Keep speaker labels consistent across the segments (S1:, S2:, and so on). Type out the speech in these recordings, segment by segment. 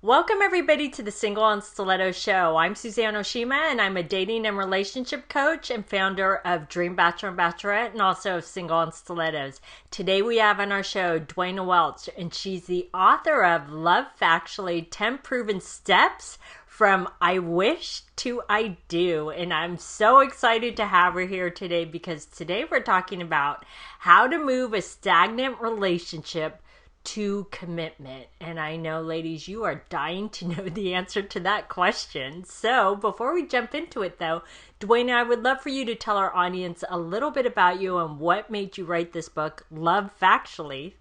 S1: Welcome, everybody, to the Single on Stiletto Show. I'm Suzanne Oshima, and I'm a dating and relationship coach and founder of Dream Bachelor and Bachelorette, and also of Single on Stilettos. Today, we have on our show Dwayna Welch, and she's the author of Love Factually 10 Proven Steps from I Wish to I Do. And I'm so excited to have her here today because today we're talking about how to move a stagnant relationship to commitment. And I know, ladies, you are dying to know the answer to that question. So before we jump into it, though, Dwayna, I would love for you to tell our audience a little bit about you and what made you write this book, Love Factually.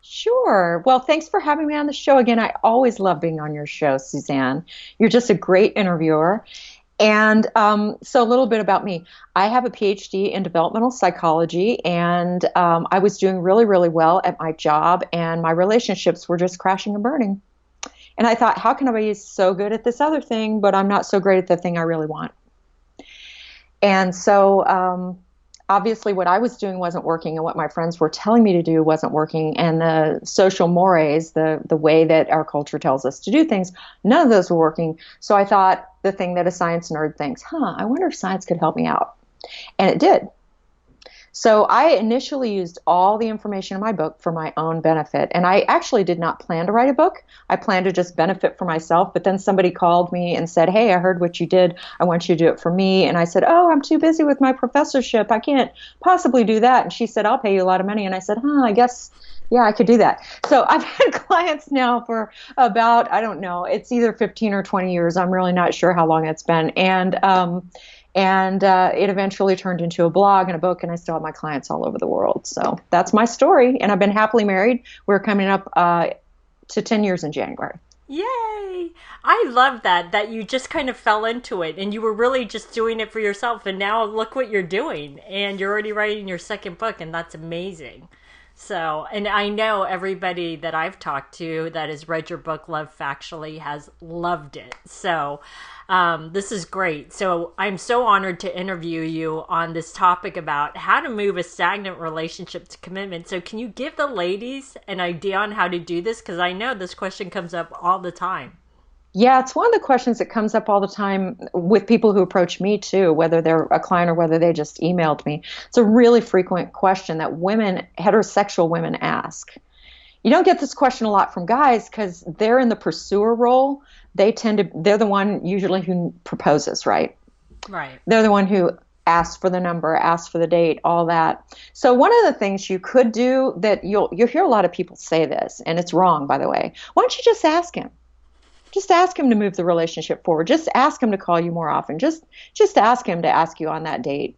S2: Sure. Well, thanks for having me on the show again. I always love being on your show, Suzanne. You're just a great interviewer. And so a little bit about me. I have a PhD in developmental psychology, and I was doing really, really well at my job, and my relationships were just crashing and burning. And I thought, how can I be so good at this other thing, but I'm not so great at the thing I really want? And so obviously what I was doing wasn't working, and what my friends were telling me to do wasn't working, and the social mores, the way that our culture tells us to do things, none of those were working. So I thought the thing that a science nerd thinks, I wonder if science could help me out. And it did. So I initially used all the information in my book for my own benefit. And I actually did not plan to write a book. I planned to just benefit for myself. But then somebody called me and said, hey, I heard what you did. I want you to do it for me. And I said, oh, I'm too busy with my professorship. I can't possibly do that. And she said, I'll pay you a lot of money. And I said, I guess, yeah, I could do that. So I've had clients now for about, I don't know, it's either 15 or 20 years. I'm really not sure how long it's been. And it eventually turned into a blog and a book, and I still have my clients all over the world. So that's my story, and I've been happily married. We're coming up to 10 years in January.
S1: Yay! I love that you just kind of fell into it, and you were really just doing it for yourself, and now look what you're doing, and you're already writing your second book, and that's amazing. So, and I know everybody that I've talked to that has read your book, Love Factually, has loved it. So, this is great. So I'm so honored to interview you on this topic about how to move a stagnant relationship to commitment. So can you give the ladies an idea on how to do this? Because I know this question comes up all the time.
S2: Yeah, it's one of the questions that comes up all the time with people who approach me too, whether they're a client or whether they just emailed me. It's a really frequent question that women, heterosexual women, ask. You don't get this question a lot from guys because they're in the pursuer role. They're the one usually who proposes, right?
S1: Right.
S2: They're the one who asks for the number, asks for the date, all that. So one of the things you could do that you'll hear a lot of people say this, and it's wrong, by the way. Why don't you just ask him? Just ask him to move the relationship forward. Just ask him to call you more often. Just ask him to ask you on that date.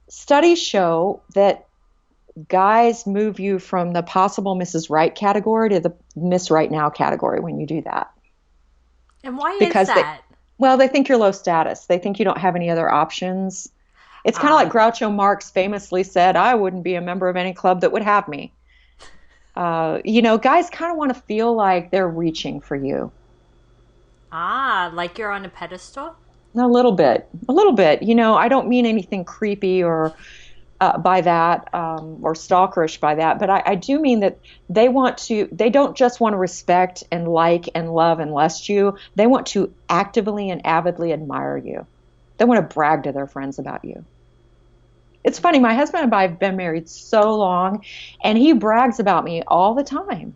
S2: Studies show that guys move you from the possible Mrs. Right category to the Miss Right Now category when you do that.
S1: And why
S2: because
S1: is that?
S2: They think you're low status. They think you don't have any other options. It's kind of like Groucho Marx famously said, I wouldn't be a member of any club that would have me. Guys kind of want to feel like they're reaching for you.
S1: Like you're on a pedestal?
S2: A little bit. I don't mean anything creepy or by that or stalkerish by that, but I do mean that they don't just want to respect and like and love and lust you. They want to actively and avidly admire you. They want to brag to their friends about you. It's funny, my husband and I have been married so long, and he brags about me all the time.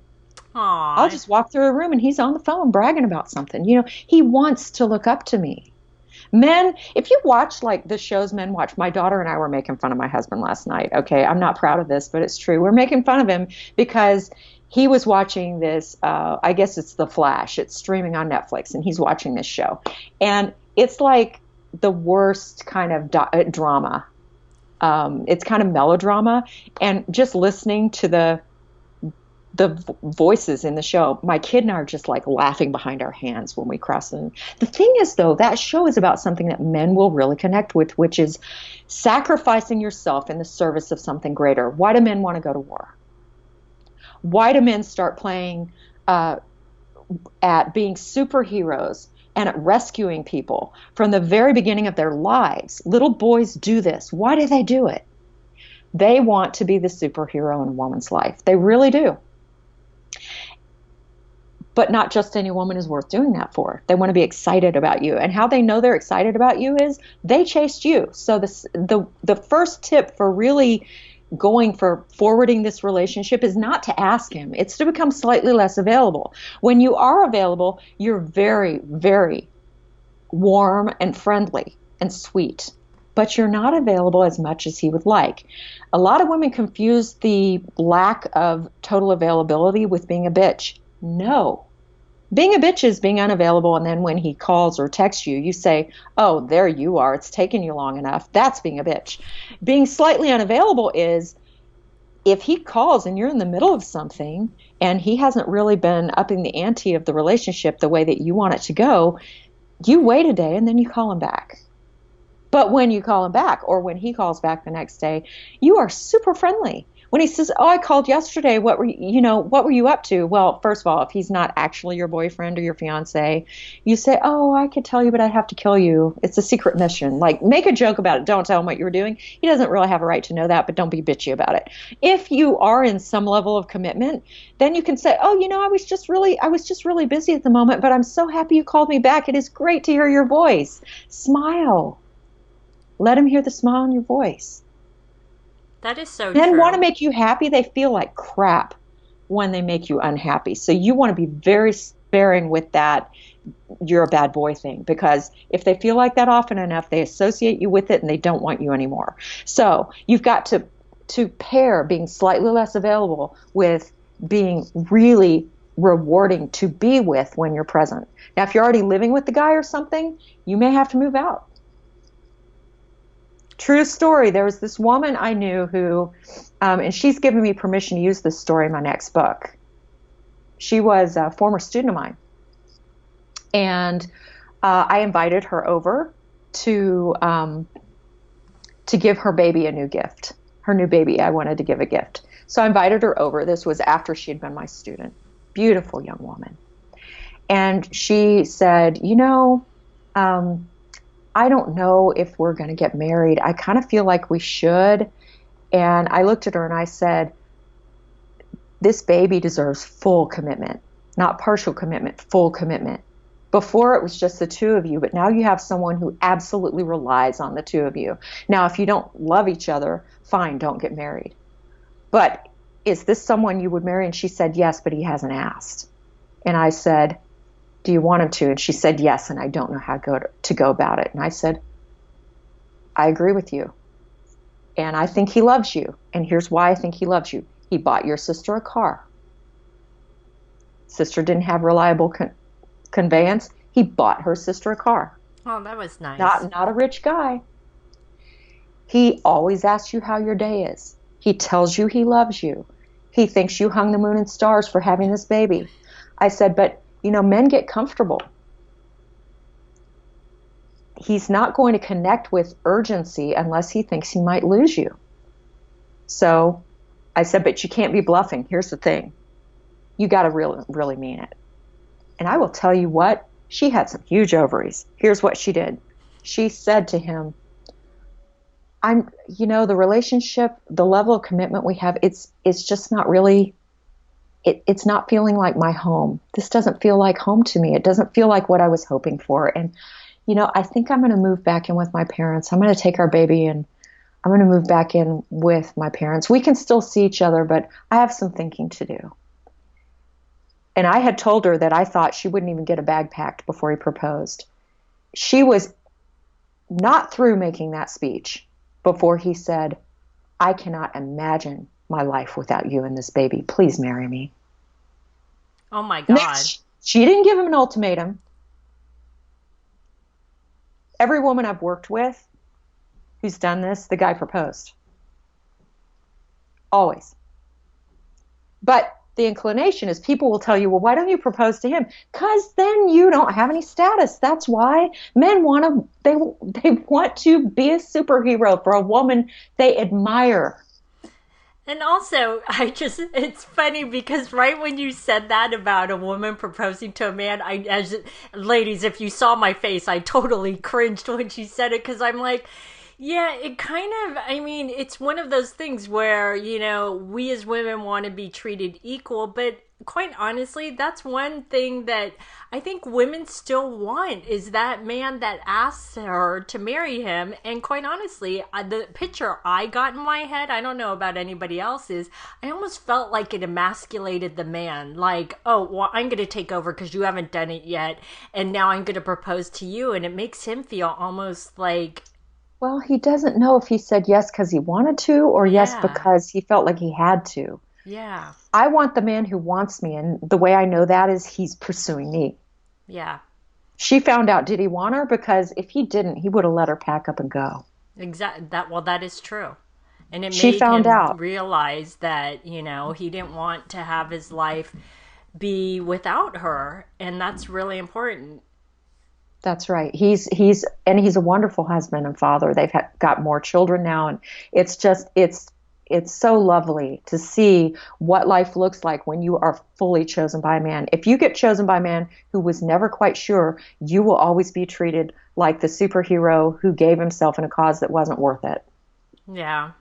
S1: Aww.
S2: I'll just walk through a room and he's on the phone bragging about something. He wants to look up to me. Men, if you watch like the shows men watch, my daughter and I were making fun of my husband last night. Okay, I'm not proud of this, but it's true. We're making fun of him because he was watching this, I guess it's The Flash. It's streaming on Netflix, and he's watching this show. And it's like the worst kind of drama. It's kind of melodrama, and just listening to the voices in the show, my kid and I are just like laughing behind our hands when we cross them. The thing is, though, that show is about something that men will really connect with, which is sacrificing yourself in the service of something greater. Why do men want to go to war? Why do men start playing at being superheroes and at rescuing people from the very beginning of their lives? Little boys do this. Why do they do it? They want to be the superhero in a woman's life. They really do. But not just any woman is worth doing that for. They want to be excited about you. And how they know they're excited about you is they chased you. So the first tip for really going for forwarding this relationship is not to ask him. It's to become slightly less available. When you are available, you're very, very warm and friendly and sweet, but you're not available as much as he would like. A lot of women confuse the lack of total availability with being a bitch. No. Being a bitch is being unavailable, and then when he calls or texts you, you say, oh, there you are. It's taken you long enough. That's being a bitch. Being slightly unavailable is if he calls and you're in the middle of something and he hasn't really been upping the ante of the relationship the way that you want it to go, you wait a day and then you call him back. But when you call him back or when he calls back the next day, you are super friendly. When he says, oh, I called yesterday, what were you up to? Well, first of all, if he's not actually your boyfriend or your fiance, you say, oh, I could tell you, but I'd have to kill you. It's a secret mission. Like, make a joke about it. Don't tell him what you were doing. He doesn't really have a right to know that, but don't be bitchy about it. If you are in some level of commitment, then you can say, oh, I was just really busy at the moment, but I'm so happy you called me back. It is great to hear your voice. Smile. Let him hear the smile in your voice.
S1: That is so
S2: Men
S1: true.
S2: want to make you happy. They feel like crap when they make you unhappy. So you want to be very sparing with that you're a bad boy thing, because if they feel like that often enough, they associate you with it and they don't want you anymore. So you've got to pair being slightly less available with being really rewarding to be with when you're present. Now, if you're already living with the guy or something, you may have to move out. True story. There was this woman I knew who, and she's given me permission to use this story in my next book. She was a former student of mine. And I invited her over to give her baby a new gift. Her new baby, I wanted to give a gift. So I invited her over. This was after she had been my student. Beautiful young woman. And she said, I don't know if we're going to get married. I kind of feel like we should. And I looked at her and I said, this baby deserves full commitment, not partial commitment, full commitment. Before it was just the two of you, but now you have someone who absolutely relies on the two of you. Now, if you don't love each other, fine, don't get married. But is this someone you would marry? And she said, yes, but he hasn't asked. And I said, do you want him to? And she said, yes, and I don't know how to go about it. And I said, I agree with you. And I think he loves you. And here's why I think he loves you. He bought your sister a car. Sister didn't have reliable conveyance. He bought her sister a car.
S1: Oh, that was nice.
S2: Not a rich guy. He always asks you how your day is. He tells you he loves you. He thinks you hung the moon and stars for having this baby. I said, but men get comfortable. He's not going to connect with urgency unless he thinks he might lose you. So I said, but you can't be bluffing. Here's the thing. You got to really, really mean it. And I will tell you what, she had some huge ovaries. Here's what she did. She said to him, the relationship, the level of commitment we have, it's just not really, it's not feeling like my home. This doesn't feel like home to me. It doesn't feel like what I was hoping for. And, I think I'm going to move back in with my parents. I'm going to take our baby and I'm going to move back in with my parents. We can still see each other, but I have some thinking to do. And I had told her that I thought she wouldn't even get a bag packed before he proposed. She was not through making that speech before he said, I cannot imagine my life without you and this baby. Please marry me.
S1: Oh my God.
S2: Now, she didn't give him an ultimatum. Every woman I've worked with who's done this, the guy proposed. Always. But the inclination is people will tell you, well, why don't you propose to him? Because then you don't have any status. That's why men they want to be a superhero for a woman they admire.
S1: And also, it's funny because right when you said that about a woman proposing to a man, ladies, if you saw my face, I totally cringed when she said it, because I'm like, yeah, it's one of those things where, we as women want to be treated equal, but quite honestly, that's one thing that I think women still want is that man that asks her to marry him. And quite honestly, the picture I got in my head, I don't know about anybody else's, I almost felt like it emasculated the man. Like, oh, well, I'm going to take over because you haven't done it yet. And now I'm going to propose to you. And it makes him feel almost like,
S2: Well, he doesn't know if he said yes because he wanted to or yes
S1: yeah,
S2: because he felt like he had to.
S1: yeah,
S2: I want the man who wants me, and the way I know that is he's pursuing me.
S1: yeah.
S2: She found out, did he want her? Because if he didn't, he would have let her pack up and go.
S1: Exactly. That is true. And it
S2: She
S1: made
S2: found
S1: him
S2: out.
S1: realize that, he didn't want to have his life be without her, and that's really important.
S2: That's right. He's a wonderful husband and father. Got more children now, and it's just it's so lovely to see what life looks like when you are fully chosen by a man. If you get chosen by a man who was never quite sure, you will always be treated like the superhero who gave himself in a cause that wasn't worth it.
S1: Yeah.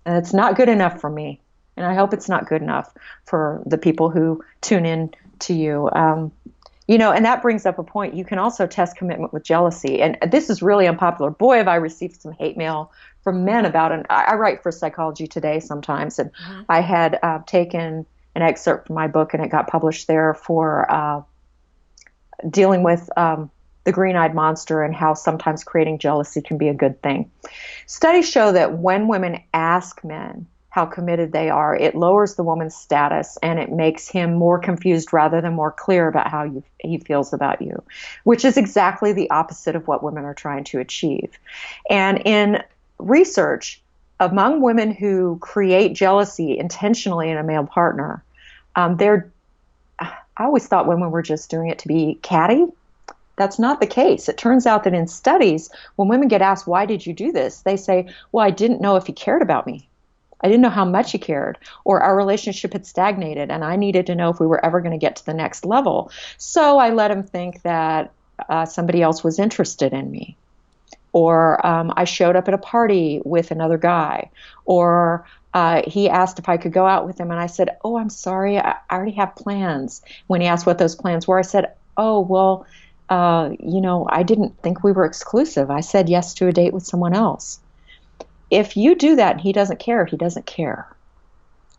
S2: And it's not good enough for me. And I hope it's not good enough for the people who tune in to you. And that brings up a point. You can also test commitment with jealousy. And this is really unpopular. Boy, have I received some hate mail from men about it. I write for Psychology Today sometimes, and
S1: Hmm.
S2: I had taken an excerpt from my book, and it got published there for dealing with the green-eyed monster and how sometimes creating jealousy can be a good thing. Studies show that when women ask men how committed they are, it lowers the woman's status and it makes him more confused rather than more clear about how he feels about you, which is exactly the opposite of what women are trying to achieve. And in research, among women who create jealousy intentionally in a male partner, I always thought women were just doing it to be catty. That's not the case. It turns out that in studies, when women get asked, why did you do this? They say, well, I didn't know if he cared about me. I didn't know how much he cared, or our relationship had stagnated, and I needed to know if we were ever going to get to the next level. So I let him think that somebody else was interested in me, or I showed up at a party with another guy, or he asked if I could go out with him, and I said, oh, I'm sorry, I already have plans. When he asked what those plans were, I said, oh, well, I didn't think we were exclusive. I said yes to a date with someone else. If you do that and he doesn't care, he doesn't care.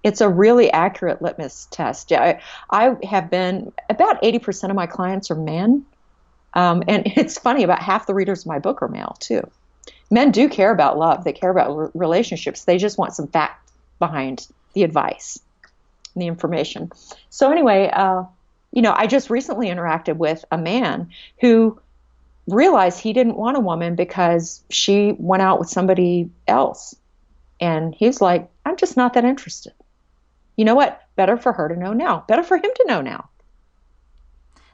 S2: It's a really accurate litmus test. I have been, about 80% of my clients are men. And it's funny, about half the readers of my book are male, too. Men do care about love. They care about relationships. They just want some fact behind the advice and the information. So anyway, I just recently interacted with a man who realized he didn't want a woman because she went out with somebody else. And he's like, I'm just not that interested. You know what? Better for her to know now. Better for him to know now.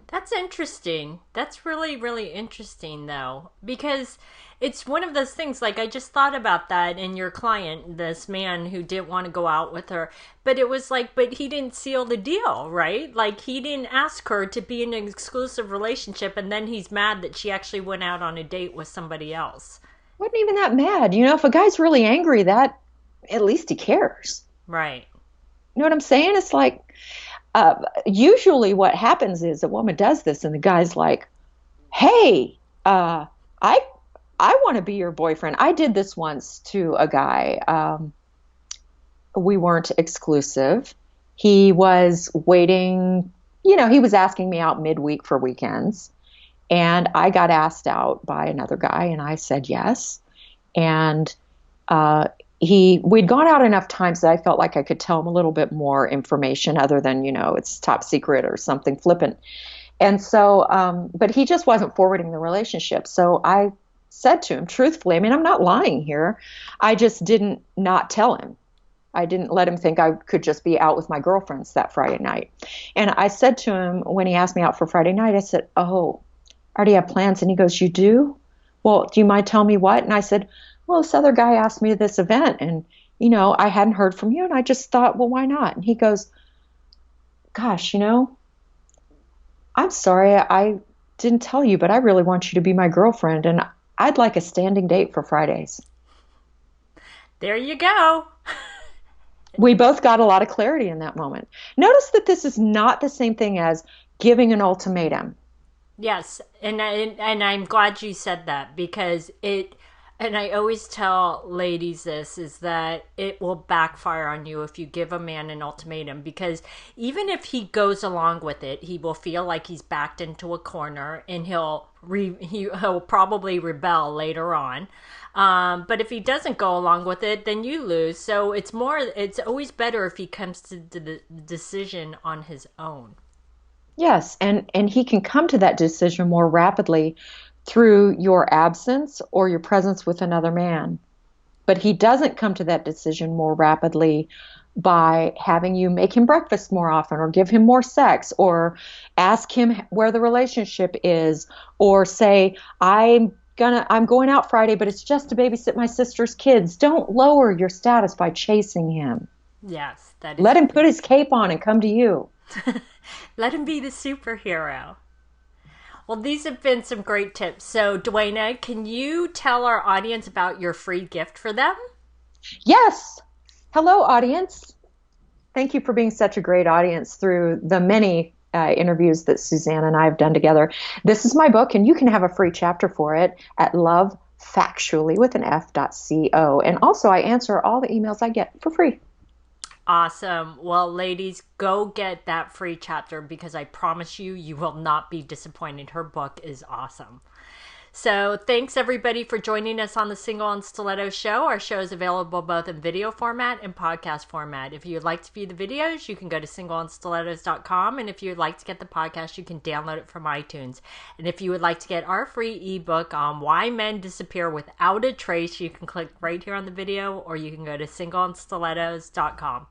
S1: That's interesting. That's really, really interesting, though, because it's one of those things. Like, I just thought about that in your client, this man who didn't want to go out with her. But it was like, but he didn't seal the deal, right? Like, he didn't ask her to be in an exclusive relationship, and then he's mad that she actually went out on a date with somebody else.
S2: Wasn't even that mad. If a guy's really angry, that at least he cares.
S1: Right.
S2: You know what I'm saying? It's like, usually what happens is a woman does this and the guy's like, hey, I want to be your boyfriend. I did this once to a guy. We weren't exclusive. He was waiting, he was asking me out midweek for weekends. And I got asked out by another guy and I said yes. And we'd gone out enough times that I felt like I could tell him a little bit more information other than, it's top secret or something flippant. And so, but he just wasn't forwarding the relationship. So I said to him, truthfully, I mean, I'm not lying here. I just didn't not tell him. I didn't let him think I could just be out with my girlfriends that Friday night. And I said to him when he asked me out for Friday night, I said, oh, I already have plans. And he goes, you do? Well, do you mind telling me what? And I said, well, this other guy asked me to this event and, I hadn't heard from you. And I just thought, well, why not? And he goes, gosh, I'm sorry. I didn't tell you, but I really want you to be my girlfriend. And I'd like a standing date for Fridays.
S1: There you go.
S2: We both got a lot of clarity in that moment. Notice that this is not the same thing as giving an ultimatum.
S1: Yes, and I'm glad you said that because it. And I always tell ladies this is that it will backfire on you if you give a man an ultimatum because even if he goes along with it, he will feel like he's backed into a corner and he'll probably rebel later on. But if he doesn't go along with it, then you lose. So it's always better if he comes to the decision on his own.
S2: Yes, and he can come to that decision more rapidly through your absence or your presence with another man. But he doesn't come to that decision more rapidly by having you make him breakfast more often or give him more sex or ask him where the relationship is or say I'm going out Friday but it's just to babysit my sister's kids. Don't lower your status by chasing him.
S1: Yes, that is
S2: Let him
S1: true.
S2: put his cape on and come to you.
S1: Let him be the superhero. Well, these have been some great tips. So, Dwayna, can you tell our audience about your free gift for them?
S2: Yes. Hello, audience. Thank you for being such a great audience through the many interviews that Suzanne and I have done together. This is my book, and you can have a free chapter for it at lovefactually with an F.co. And also, I answer all the emails I get for free.
S1: Awesome. Well, ladies, go get that free chapter because I promise you, you will not be disappointed. Her book is awesome. So, thanks everybody for joining us on the Single and Stiletto Show. Our show is available both in video format and podcast format. If you'd like to view the videos, you can go to singleandstilettos.com. And if you'd like to get the podcast, you can download it from iTunes. And if you would like to get our free ebook on why men disappear without a trace, you can click right here on the video or you can go to singleandstilettos.com.